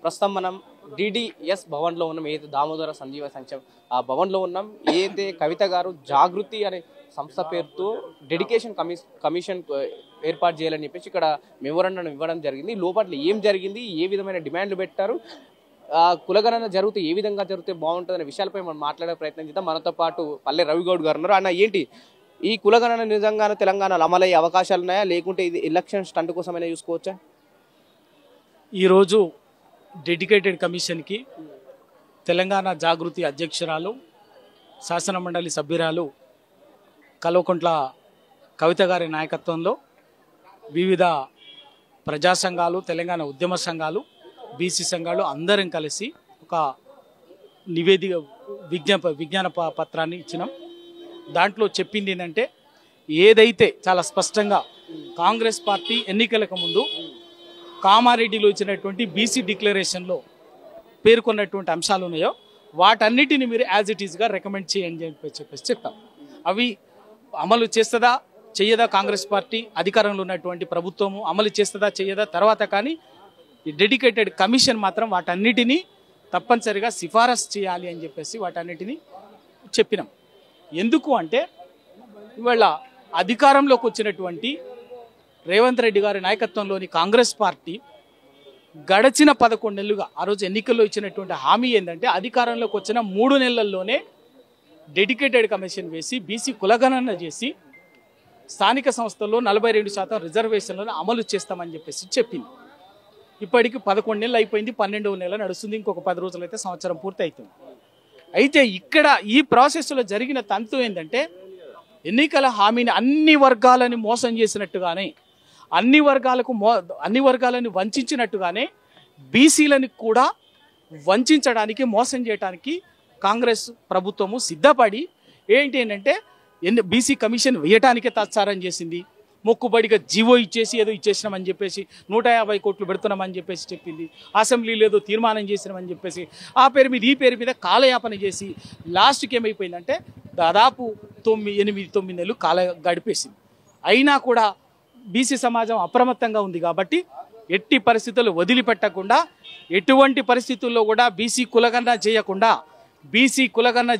ప్రస్తుతం మనం డిడిఎస్ భవన్లో ఉన్నాం. ఏదైతే దామోదర సంజీవ సంక్షేమ ఆ భవన్లో ఉన్నాం. ఏదైతే కవిత గారు జాగృతి అనే సంస్థ పేరుతో డెడికేషన్ కమిషన్ ఏర్పాటు చేయాలని చెప్పేసి ఇక్కడ మెమోరాండం ఇవ్వడం జరిగింది. లోపల ఏం జరిగింది, ఏ విధమైన డిమాండ్లు పెట్టారు, కులగణన జరిగితే ఏ విధంగా జరిగితే బాగుంటుంది అనే విషయాలపై మనం మాట్లాడే ప్రయత్నం చేద్దాం. మనతో పాటు పల్లె రవిగౌడ్ గారు ఉన్నారు. అన్న, ఏంటి ఈ కులగణన నిజంగానే తెలంగాణలో అమలయ్యే అవకాశాలు ఉన్నాయా, లేకుంటే ఇది ఎలక్షన్ స్టంట్ కోసమైనా చూసుకోవచ్చా? ఈరోజు డెడికేటెడ్ కమిషన్కి తెలంగాణ జాగృతి అధ్యక్షురాలు శాసనమండలి సభ్యురాలు కల్వకుంట్ల కవిత గారి నాయకత్వంలో వివిధ ప్రజా సంఘాలు, తెలంగాణ ఉద్యమ సంఘాలు, బీసీ సంఘాలు అందరం కలిసి ఒక విజ్ఞాన పత్రాన్ని ఇచ్చినాం. దాంట్లో చెప్పింది ఏంటంటే, ఏదైతే చాలా స్పష్టంగా కాంగ్రెస్ పార్టీ ఎన్నికలకు ముందు కామారెడ్డిలో ఇచ్చినటువంటి బీసీ డిక్లరేషన్లో పేర్కొన్నటువంటి అంశాలు ఉన్నాయో వాటన్నిటిని మీరు యాజ్ ఇట్ ఈస్గా రికమెండ్ చేయండి అని చెప్పేసి చెప్తాం. అవి అమలు చేస్తుందా చెయ్యదా, కాంగ్రెస్ పార్టీ అధికారంలో ఉన్నటువంటి ప్రభుత్వము అమలు చేస్తుందా చెయ్యదా తర్వాత, కానీ ఈ డెడికేటెడ్ కమిషన్ మాత్రం వాటన్నిటినీ తప్పనిసరిగా సిఫారసు చేయాలి అని చెప్పేసి వాటన్నిటినీ చెప్పినాం. ఎందుకు అంటే, ఇవాళ అధికారంలోకి వచ్చినటువంటి రేవంత్ రెడ్డి గారి నాయకత్వంలోని కాంగ్రెస్ పార్టీ గడిచిన 11 నెలలుగా ఆ రోజు ఎన్నికల్లో ఇచ్చినటువంటి హామీ ఏంటంటే, అధికారంలోకి వచ్చిన 3 నెలల్లోనే డెడికేటెడ్ కమిషన్ వేసి బీసీ కులగణన చేసి స్థానిక సంస్థల్లో 42% రిజర్వేషన్లను అమలు చేస్తామని చెప్పేసి చెప్పింది. ఇప్పటికి 11 నెలలు అయిపోయింది, 12వ నెల నడుస్తుంది. ఇంకొక 10 రోజులు అయితే సంవత్సరం పూర్తి అవుతుంది. అయితే ఇక్కడ ఈ ప్రాసెస్లో జరిగిన తంతు ఏంటంటే, ఎన్నికల హామీని అన్ని వర్గాలని మోసం చేసినట్టుగానే, అన్ని వర్గాలను వంచినట్టుగానే బీసీలను కూడా వంచడానికి, మోసం చేయడానికి కాంగ్రెస్ ప్రభుత్వము సిద్ధపడి ఏంటంటే బీసీ కమిషన్ వేయటానికే తాత్సారం చేసింది. మొక్కుబడిగా జీవో ఇచ్చేసి ఏదో ఇచ్చేసినామని చెప్పేసి 150 కోట్లు పెడుతున్నామని చెప్పేసి చెప్పింది. అసెంబ్లీలో ఏదో తీర్మానం చేసినామని చెప్పేసి ఆ పేరు మీద ఈ పేరు మీద కాలయాపన చేసి లాస్ట్కి ఏమైపోయిందంటే దాదాపు 8-9 నెలలు గడిపేసింది. అయినా కూడా బీసీ సమాజం అప్రమత్తంగా ఉంది కాబట్టి ఎట్టి పరిస్థితుల్లో వదిలిపెట్టకుండా, ఎటువంటి పరిస్థితుల్లో కూడా బీసీ కులగణన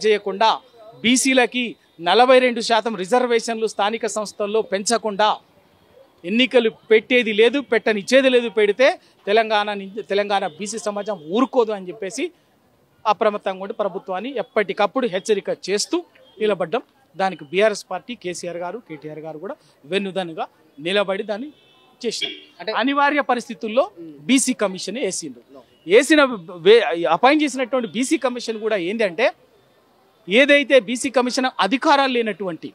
చేయకుండా బీసీలకి 42% రిజర్వేషన్లు స్థానిక సంస్థల్లో పెంచకుండా ఎన్నికలు పెట్టేది లేదు, పెట్టనిచ్చేది లేదు. పెడితే తెలంగాణ బీసీ సమాజం ఊరుకోదు అని చెప్పేసి అప్రమత్తంగా ఉండి ప్రభుత్వాన్ని ఎప్పటికప్పుడు హెచ్చరిక చేస్తూ నిలబడ్డం. దానికి బీఆర్ఎస్ పార్టీ కేసీఆర్ గారు, కేటీఆర్ గారు కూడా వెన్నుదన్నుగా నిలబడి దాన్ని చేసినారు. అంటే అనివార్య పరిస్థితుల్లో బీసీ కమిషన్ అపాయింట్ చేసినటువంటి బీసీ కమిషన్ కూడా ఏంటంటే, ఏదైతే బీసీ కమిషన్ అధికారాలు లేనటువంటి,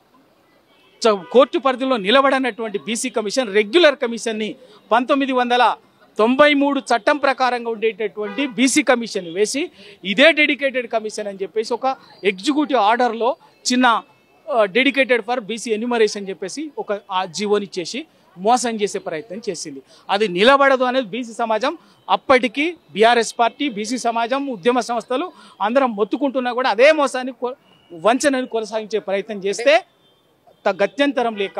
కోర్టు పరిధిలో నిలబడనటువంటి బీసీ కమిషన్ రెగ్యులర్ కమిషన్ని 1993 చట్టం ప్రకారంగా ఉండేటటువంటి బీసీ కమిషన్ వేసి ఇదే డెడికేటెడ్ కమిషన్ అని చెప్పేసి ఒక ఎగ్జిక్యూటివ్ ఆర్డర్లో చిన్న డెడికేటెడ్ ఫర్ బీసీ ఎన్యూమరేషన్ చెప్పేసి ఒక ఆ జీవోని చేసి మోసం చేసే ప్రయత్నం చేసింది. అది నిలబడదు అనేది బీసీ సమాజం అప్పటికి బీఆర్ఎస్ పార్టీ, బీసీ సమాజం, ఉద్యమ సంస్థలు అందరం మొత్తుకుంటున్నా కూడా అదే మోసాన్ని, వంచనని కొనసాగించే ప్రయత్నం చేస్తే గత్యంతరం లేక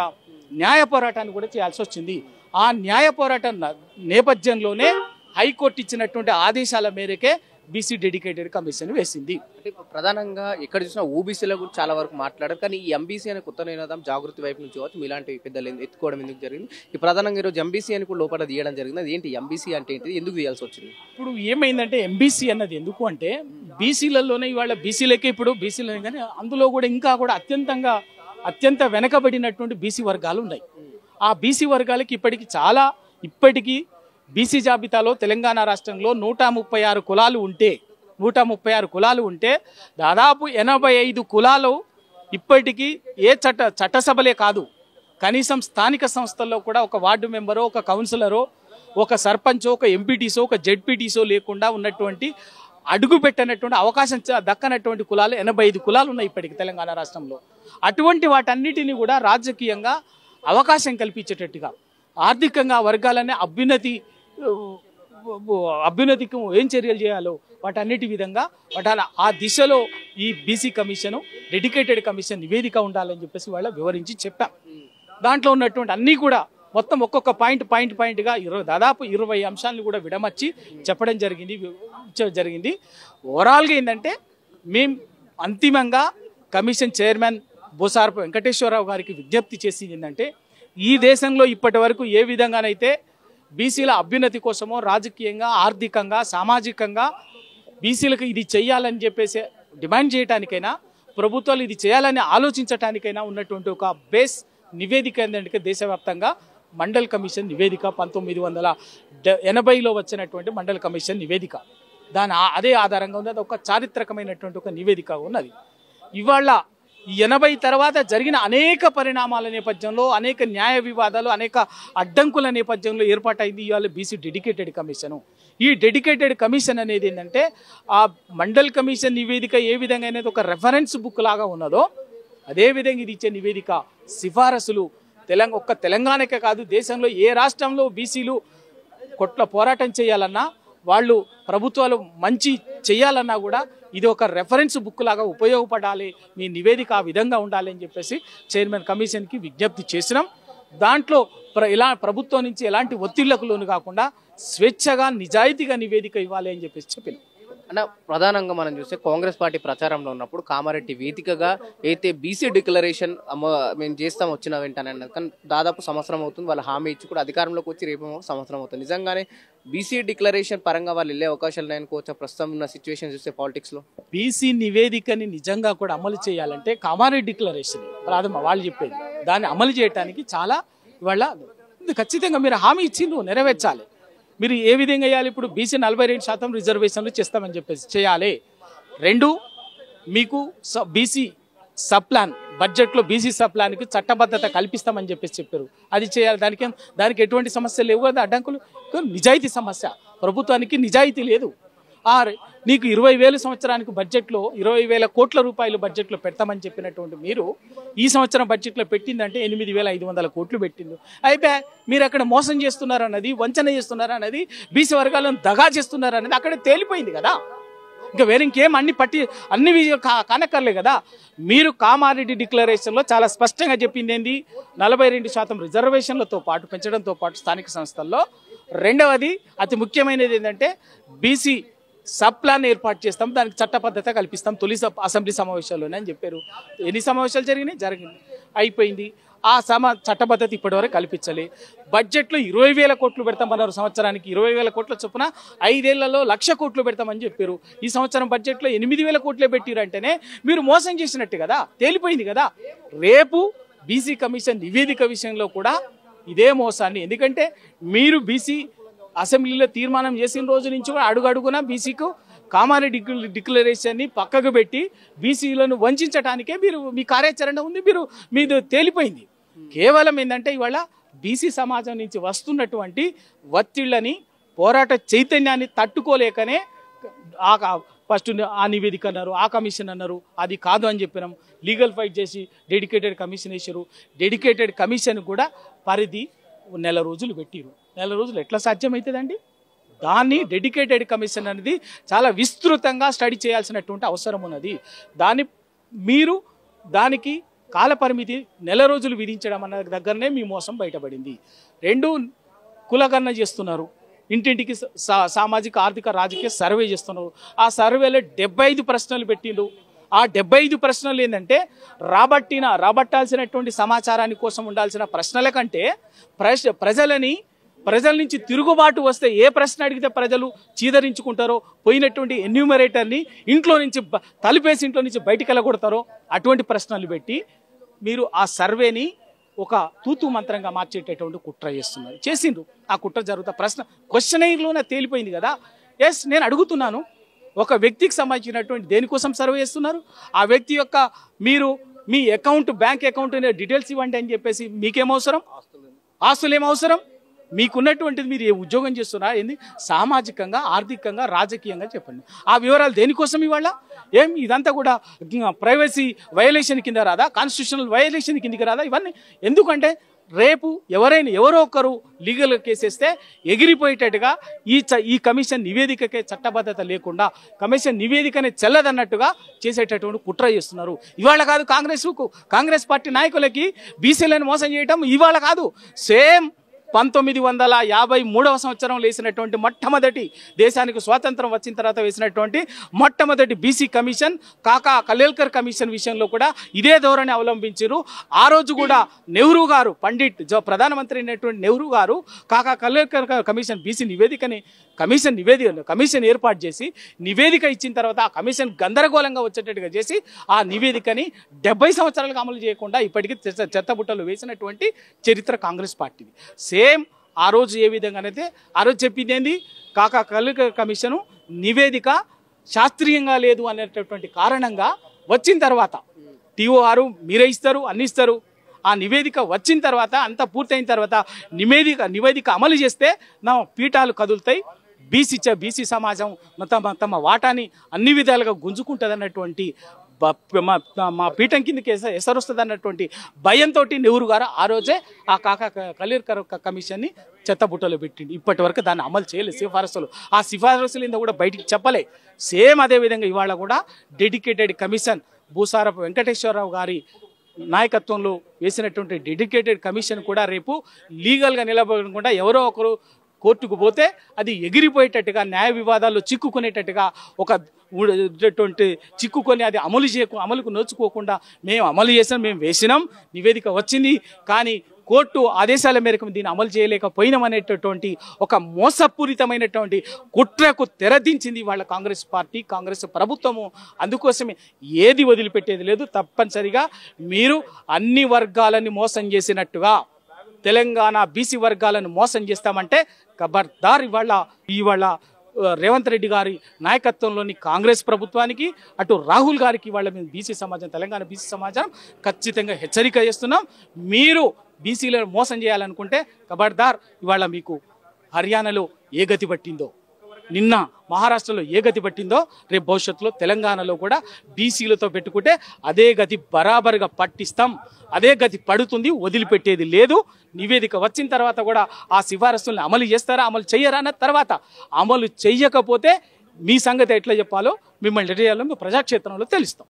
న్యాయ పోరాటాన్ని కూడా చేయాల్సి వచ్చింది. ఆ న్యాయ పోరాటం నేపథ్యంలోనే హైకోర్టు ఇచ్చినటువంటి ఆదేశాల మేరకే బీసీ డెడికేటెడ్ కమిషన్ వేసింది. అంటే ప్రధానంగా ఎక్కడ చూసినా ఓబీసీల గురించి చాలా వరకు మాట్లాడారు. కానీ ఈ ఎంబీసీ అనే కొత్త నినాదం జాగృతి వైపు నుంచి కావచ్చు, మీలాంటి పెద్దలు ఎత్తుకోవడం ఎందుకు జరిగింది? ఈ ప్రధానంగా ఈరోజు ఎంబీసీ అని కూడా లోపల తీయడం జరిగింది. అది ఏంటి ఎంబీసీ అంటే ఏంటి, ఎందుకు తీయాల్సి వచ్చింది? ఇప్పుడు ఏమైందంటే ఎంబీసీ అన్నది ఎందుకు అంటే, బీసీలలోనే ఇవాళ బీసీలకే ఇప్పుడు బీసీలనే కానీ అందులో కూడా ఇంకా కూడా అత్యంత వెనకబడినటువంటి బీసీ వర్గాలు ఉన్నాయి. ఆ బీసీ వర్గాలకి ఇప్పటికీ బీసీ జాబితాలో తెలంగాణ రాష్ట్రంలో 136 కులాలు ఉంటే దాదాపు 85 కులాలు ఇప్పటికీ ఏ చట్టసభలే కాదు, కనీసం స్థానిక సంస్థల్లో కూడా ఒక వార్డు మెంబరో, ఒక కౌన్సిలరో, ఒక సర్పంచో, ఒక ఎంపీటీసో, ఒక జెడ్పీటీసో లేకుండా ఉన్నటువంటి, అడుగు పెట్టినటువంటి, అవకాశం దక్కనటువంటి కులాలు 85 కులాలు ఉన్నాయి ఇప్పటికి తెలంగాణ రాష్ట్రంలో. అటువంటి వాటన్నిటిని కూడా రాజకీయంగా అవకాశం కల్పించేటట్టుగా, ఆర్థికంగా వర్గాలనే అభ్యున్నతికి ఏం చర్యలు చేయాలో వాటన్నిటి విధంగా ఆ దిశలో ఈ బీసీ కమిషన్, డెడికేటెడ్ కమిషన్ నివేదిక ఉండాలని చెప్పేసి వాళ్ళ వివరించి చెప్పాం. దాంట్లో ఉన్నటువంటి అన్నీ కూడా మొత్తం ఒక్కొక్క పాయింట్గా దాదాపు 20 అంశాలను కూడా విడమర్చి చెప్పడం జరిగింది. ఓవరాల్గా ఏంటంటే మేము అంతిమంగా కమిషన్ చైర్మన్ బోసారపు వెంకటేశ్వరరావు గారికి విజ్ఞప్తి చేసింది ఏంటంటే, ఈ దేశంలో ఇప్పటి వరకు ఏ విధంగానైతే బీసీల అభ్యున్నతి కోసమో రాజకీయంగా, ఆర్థికంగా, సామాజికంగా బీసీలకు ఇది చెయ్యాలని చెప్పేసి డిమాండ్ చేయడానికైనా, ప్రభుత్వాలు ఇది చేయాలని ఆలోచించడానికైనా ఉన్నటువంటి ఒక బేస్ నివేదిక ఏంటంటే దేశవ్యాప్తంగా మండల్ కమిషన్ నివేదిక 1980లో వచ్చినటువంటి మండల్ కమిషన్ నివేదిక. అదే ఆధారంగా ఉంది. అది ఒక చారిత్రకమైనటువంటి ఒక నివేదిక ఉన్నది. ఇవాళ ఈ 80 తర్వాత జరిగిన అనేక పరిణామాల నేపథ్యంలో, అనేక న్యాయ వివాదాలు, అనేక అడ్డంకుల నేపథ్యంలో ఏర్పాటైంది ఇవాళ బీసీ డెడికేటెడ్ కమిషను. ఈ డెడికేటెడ్ కమిషన్ అనేది ఏంటంటే, ఆ మండల్ కమిషన్ నివేదిక ఏ విధంగా అనేది ఒక రెఫరెన్స్ బుక్ లాగా ఉన్నదో అదేవిధంగా ఇది ఇచ్చే నివేదిక సిఫారసులు ఒక్క తెలంగాణకే కాదు, దేశంలో ఏ రాష్ట్రంలో బీసీలు పోరాటం చేయాలన్నా, వాళ్ళు ప్రభుత్వాలు మంచి చేయాలన్నా కూడా ఇది ఒక రెఫరెన్స్ బుక్ లాగా ఉపయోగపడాలి, మీ నివేదిక ఆ విధంగా ఉండాలి అని చెప్పేసి చైర్మన్ కమిషన్కి విజ్ఞప్తి చేసినాం. దాంట్లో ఇలా ప్రభుత్వం నుంచి ఎలాంటి ఒత్తిళ్లకు లోను కాకుండా స్వేచ్ఛగా నిజాయితీగా నివేదిక ఇవ్వాలి అని చెప్పేసి చెప్పినాం. అన్న, ప్రధానంగా మనం చూస్తే కాంగ్రెస్ పార్టీ ప్రచారంలో ఉన్నప్పుడు కామారెడ్డి వేదికగా అయితే బీసీ డిక్లరేషన్ మేము చేస్తాం వచ్చిన వెంటనే అన్నది, కానీ దాదాపు సంవత్సరం అవుతుంది. వాళ్ళు హామీ ఇచ్చి కూడా అధికారంలోకి వచ్చి రేపు సంవత్సరం అవుతుంది. నిజంగానే బీసీ డిక్లరేషన్ పరంగా వాళ్ళు వెళ్ళే అవకాశాలు ఉన్నాయనుకోవచ్చా ప్రస్తుతం ఉన్న సిచ్యువేషన్ చూస్తే పాలిటిక్స్లో? బీసీ నివేదికని నిజంగా కూడా అమలు చేయాలంటే కామారెడ్డి డిక్లరేషన్ వాళ్ళు చెప్పేది, దాన్ని అమలు చేయడానికి చాలా ఇవాళ ఖచ్చితంగా మీరు హామీ ఇచ్చిండ్రు, నెరవేర్చాలి. మీరు ఏ విధంగా వేయాలి? ఇప్పుడు బీసీ 42% రిజర్వేషన్లు చేస్తామని చెప్పేసి చేయాలి. 2, మీకు బీసీ సబ్ ప్లాన్ బడ్జెట్లో బీసీ సబ్ ప్లాన్కి చట్టబద్ధత కల్పిస్తామని చెప్పేసి చెప్పారు, అది చేయాలి. దానికి ఎటువంటి సమస్య లేవు కదా, అడ్డంకులు. నిజాయితీ సమస్య, ప్రభుత్వానికి నిజాయితీ లేదు. నీకు 20,000 సంవత్సరానికి బడ్జెట్లో 20,000 కోట్ల రూపాయలు బడ్జెట్లో పెడతామని చెప్పినటువంటి మీరు ఈ సంవత్సరం బడ్జెట్లో పెట్టిందంటే 8,500 కోట్లు పెట్టిండు. అయితే మీరు అక్కడ మోసం చేస్తున్నారన్నది, వంచన చేస్తున్నారన్నది, బీసీ వర్గాలను దగా చేస్తున్నారన్నది అక్కడ తేలిపోయింది కదా. ఇంకా వేరే ఇంకేం అన్ని కానక్కర్లే కదా. మీరు కామారెడ్డి డిక్లరేషన్లో చాలా స్పష్టంగా చెప్పింది ఏంది, 42% రిజర్వేషన్లతో పాటు పెంచడంతో పాటు స్థానిక సంస్థల్లో. రెండవది అతి ముఖ్యమైనది ఏంటంటే బీసీ సబ్ ప్లాన్ ఏర్పాటు చేస్తాం, దానికి చట్టబద్ధత కల్పిస్తాం తొలి అసెంబ్లీ సమావేశాల్లోనే అని చెప్పారు. ఎన్ని సమావేశాలు జరిగింది, అయిపోయింది. ఆ చట్టబద్ధత ఇప్పటివరకు కల్పించాలి. బడ్జెట్లో 20,000 కోట్లు పెడతామన్నారు, సంవత్సరానికి 20,000 కోట్ల చొప్పున 5 ఏళ్లలో 1,00,000 కోట్లు పెడతామని చెప్పారు. ఈ సంవత్సరం బడ్జెట్లో 8,000 కోట్లే పెట్టిరంటేనే మీరు మోసం చేసినట్టు కదా, తేలిపోయింది కదా. రేపు బీసీ కమిషన్ నివేదిక విషయంలో కూడా ఇదే మోసాన్ని, ఎందుకంటే మీరు బీసీ అసెంబ్లీలో తీర్మానం చేసిన రోజు నుంచి కూడా అడుగడుగునా బీసీకు కామారెడ్డి డిక్లరేషన్ని పక్కకు పెట్టి బీసీలను వంచడానికే మీ కార్యాచరణ ఉంది, మీది తేలిపోయింది. కేవలం ఏంటంటే ఇవాళ బీసీ సమాజం నుంచి వస్తున్నటువంటి ఒత్తిళ్ళని, పోరాట చైతన్యాన్ని తట్టుకోలేకనే ఫస్ట్ ఆ నివేదిక అన్నారు, ఆ కమిషన్ అన్నారు, అది కాదు అని చెప్పినాం. లీగల్ ఫైట్ చేసి డెడికేటెడ్ కమిషన్ వేసారు. డెడికేటెడ్ కమిషన్ కూడా పరిధి 1 నెల రోజులు పెట్టిరు. 1 నెల రోజులు ఎట్లా సాధ్యమవుతుందండి? దాన్ని డెడికేటెడ్ కమిషన్ అనేది చాలా విస్తృతంగా స్టడీ చేయాల్సినటువంటి అవసరం ఉన్నది. దానికి కాలపరిమితి 1 నెల రోజులు విధించడం అన్న దగ్గరనే మీ మోసం బయటపడింది. 2, కులగణన చేస్తున్నారు, ఇంటింటికి సామాజిక ఆర్థిక రాజకీయ సర్వే చేస్తున్నారు. ఆ సర్వేలో 75 ప్రశ్నలు పెట్టిండ్రు. ఆ 75 ప్రశ్నలు ఏంటంటే రాబట్టాల్సినటువంటి సమాచారాన్ని కోసం ఉండాల్సిన ప్రశ్నల కంటే ప్రజల నుంచి తిరుగుబాటు వస్తే ఏ ప్రశ్న అడిగితే ప్రజలు చీదరించుకుంటారో, పోయినటువంటి ఎన్యూమరేటర్ని ఇంట్లో నుంచి తలుపేసి ఇంట్లో నుంచి బయటికి వెళ్ళగొడతారో అటువంటి ప్రశ్నలు పెట్టి మీరు ఆ సర్వేని ఒక తూతు మంత్రంగా మార్చేటటువంటి కుట్ర చేసిండ్రు. ఆ కుట్ర జరుగుతా క్వశ్చనైర్లోనే తేలిపోయింది కదా. ఎస్, నేను అడుగుతున్నాను, ఒక వ్యక్తికి సంబంధించినటువంటి దేనికోసం సర్వే చేస్తున్నారు? ఆ వ్యక్తి యొక్క మీ బ్యాంక్ అకౌంట్ డీటెయిల్స్ ఇవ్వండి అని చెప్పేసి మీకేమవసరం? ఆస్తులు ఏమవసరం? మీకున్నటువంటిది మీరు ఏ ఉద్యోగం చేస్తున్నారా, ఏంది సామాజికంగా, ఆర్థికంగా, రాజకీయంగా చెప్పండి. ఆ వివరాలు దేనికోసం ఇవాళ? ఇదంతా కూడా ప్రైవసీ వైలేషన్ కింద రాదా, కాన్స్టిట్యూషనల్ వైలేషన్ కిందకి రాదా? ఇవన్నీ ఎందుకంటే రేపు ఎవరో ఒకరు లీగల్ కేసేస్తే ఎగిరిపోయేటట్టుగా ఈ కమిషన్ నివేదికకే చట్టబద్ధత లేకుండా కమిషన్ నివేదికనే చెల్లదన్నట్టుగా చేసేటటువంటి కుట్ర చేస్తున్నారు. ఇవాళ కాదు కాంగ్రెస్ పార్టీ నాయకులకి బీసీలను మోసం చేయటం ఇవాళ కాదు, సేమ్ 1953వ సంవత్సరంలో వేసినటువంటి మొట్టమొదటి దేశానికి స్వాతంత్రం వచ్చిన తర్వాత వేసినటువంటి మొట్టమొదటి బీసీ కమిషన్ కాకా కలేల్కర్ కమిషన్ విషయంలో కూడా ఇదే ధోరణి అవలంబించారు. ఆ రోజు కూడా నెహ్రూ గారు పండిట్ ప్రధానమంత్రి అయినటువంటి నెహ్రూ గారు కాకా కలేల్కర్ కమిషన్ బీసీ కమిషన్ ఏర్పాటు చేసి నివేదిక ఇచ్చిన తర్వాత ఆ కమిషన్ గందరగోళంగా వచ్చేటట్టుగా చేసి ఆ నివేదికని 70 సంవత్సరాలకు అమలు చేయకుండా ఇప్పటికీ చెత్తబుట్టలు వేసినటువంటి చరిత్ర కాంగ్రెస్ పార్టీది. సేమ్ ఆ రోజు ఏ విధంగానైతే ఆ రోజు చెప్పింది ఏంది, కాకా కలేల్కర్ కమిషను నివేదిక శాస్త్రీయంగా లేదు అనేటటువంటి కారణంగా వచ్చిన తర్వాత TOR మీరే ఇస్తారు, అన్ని ఇస్తారు. ఆ నివేదిక వచ్చిన తర్వాత అంతా పూర్తయిన తర్వాత నివేదిక అమలు చేస్తే నా పీఠాలు కదులుతాయి, బీసీ సమాజం తమ వాటాని అన్ని విధాలుగా గుంజుకుంటుంది అన్నటువంటి మా పీఠం కిందకి ఎసరు వస్తుంది అన్నటువంటి భయంతో నెహ్రూ గారు ఆ రోజే ఆ కాకా కలేల్కర్ కమిషన్ని చెత్తబుట్టలో పెట్టింది. ఇప్పటి వరకు దాన్ని అమలు చేయలేదు. సిఫారసులు ఆ సిఫారసులు కూడా బయటికి చెప్పలే. సేమ్ అదేవిధంగా ఇవాళ కూడా డెడికేటెడ్ కమిషన్ భూసారపు వెంకటేశ్వరరావు గారి నాయకత్వంలో వేసినటువంటి డెడికేటెడ్ కమిషన్ కూడా రేపు లీగల్గా నిలబడకుండా ఎవరో ఒకరు కోర్టుకు పోతే అది ఎగిరిపోయేటట్టుగా న్యాయ వివాదాల్లో చిక్కుకునేటట్టుగా చిక్కుకొని అది అమలుకు నోచుకోకుండా మేము అమలు చేసాం, మేము వేసినాం, నివేదిక వచ్చింది, కానీ కోర్టు ఆదేశాల మేరకు దీన్ని అమలు చేయలేకపోయినాం అనేటటువంటి ఒక మోసపూరితమైనటువంటి కుట్రకు తెరదించింది వాళ్ళ కాంగ్రెస్ పార్టీ, కాంగ్రెస్ ప్రభుత్వము. అందుకోసమే ఏది వదిలిపెట్టేది లేదు. తప్పనిసరిగా మీరు అన్ని వర్గాలని మోసం చేసినట్టుగా తెలంగాణ బీసీ వర్గాలను మోసం చేస్తామంటే ఖబర్దార్. ఇవాళ రేవంత్ రెడ్డి గారి నాయకత్వంలోని కాంగ్రెస్ ప్రభుత్వానికి, అటు రాహుల్ గారికి వాళ్ళ మేము బీసీ సమాజం, తెలంగాణ బీసీ సమాజం ఖచ్చితంగా హెచ్చరిక చేస్తున్నాం. మీరు బీసీలను మోసం చేయాలనుకుంటే ఖబర్దార్. ఇవాళ మీకు హర్యానాలో ఏ గతి పట్టిందో, నిన్న మహారాష్ట్రలో ఏ గతి పట్టిందో, రేపు భవిష్యత్తులో తెలంగాణలో కూడా బీసీలతో పెట్టుకుంటే అదే గతి బరాబరుగా పట్టిస్తాం. అదే గతి పడుతుంది, వదిలిపెట్టేది లేదు. నివేదిక వచ్చిన తర్వాత కూడా ఆ సిఫారసులను అమలు చేస్తారా, అమలు చెయ్యరా అన్న తర్వాత, అమలు చెయ్యకపోతే మీ సంగతి ఎట్లా చెప్పాలో మిమ్మల్ని ఎట్లా చేయాలో ప్రజాక్షేత్రంలో తెలుస్తాం.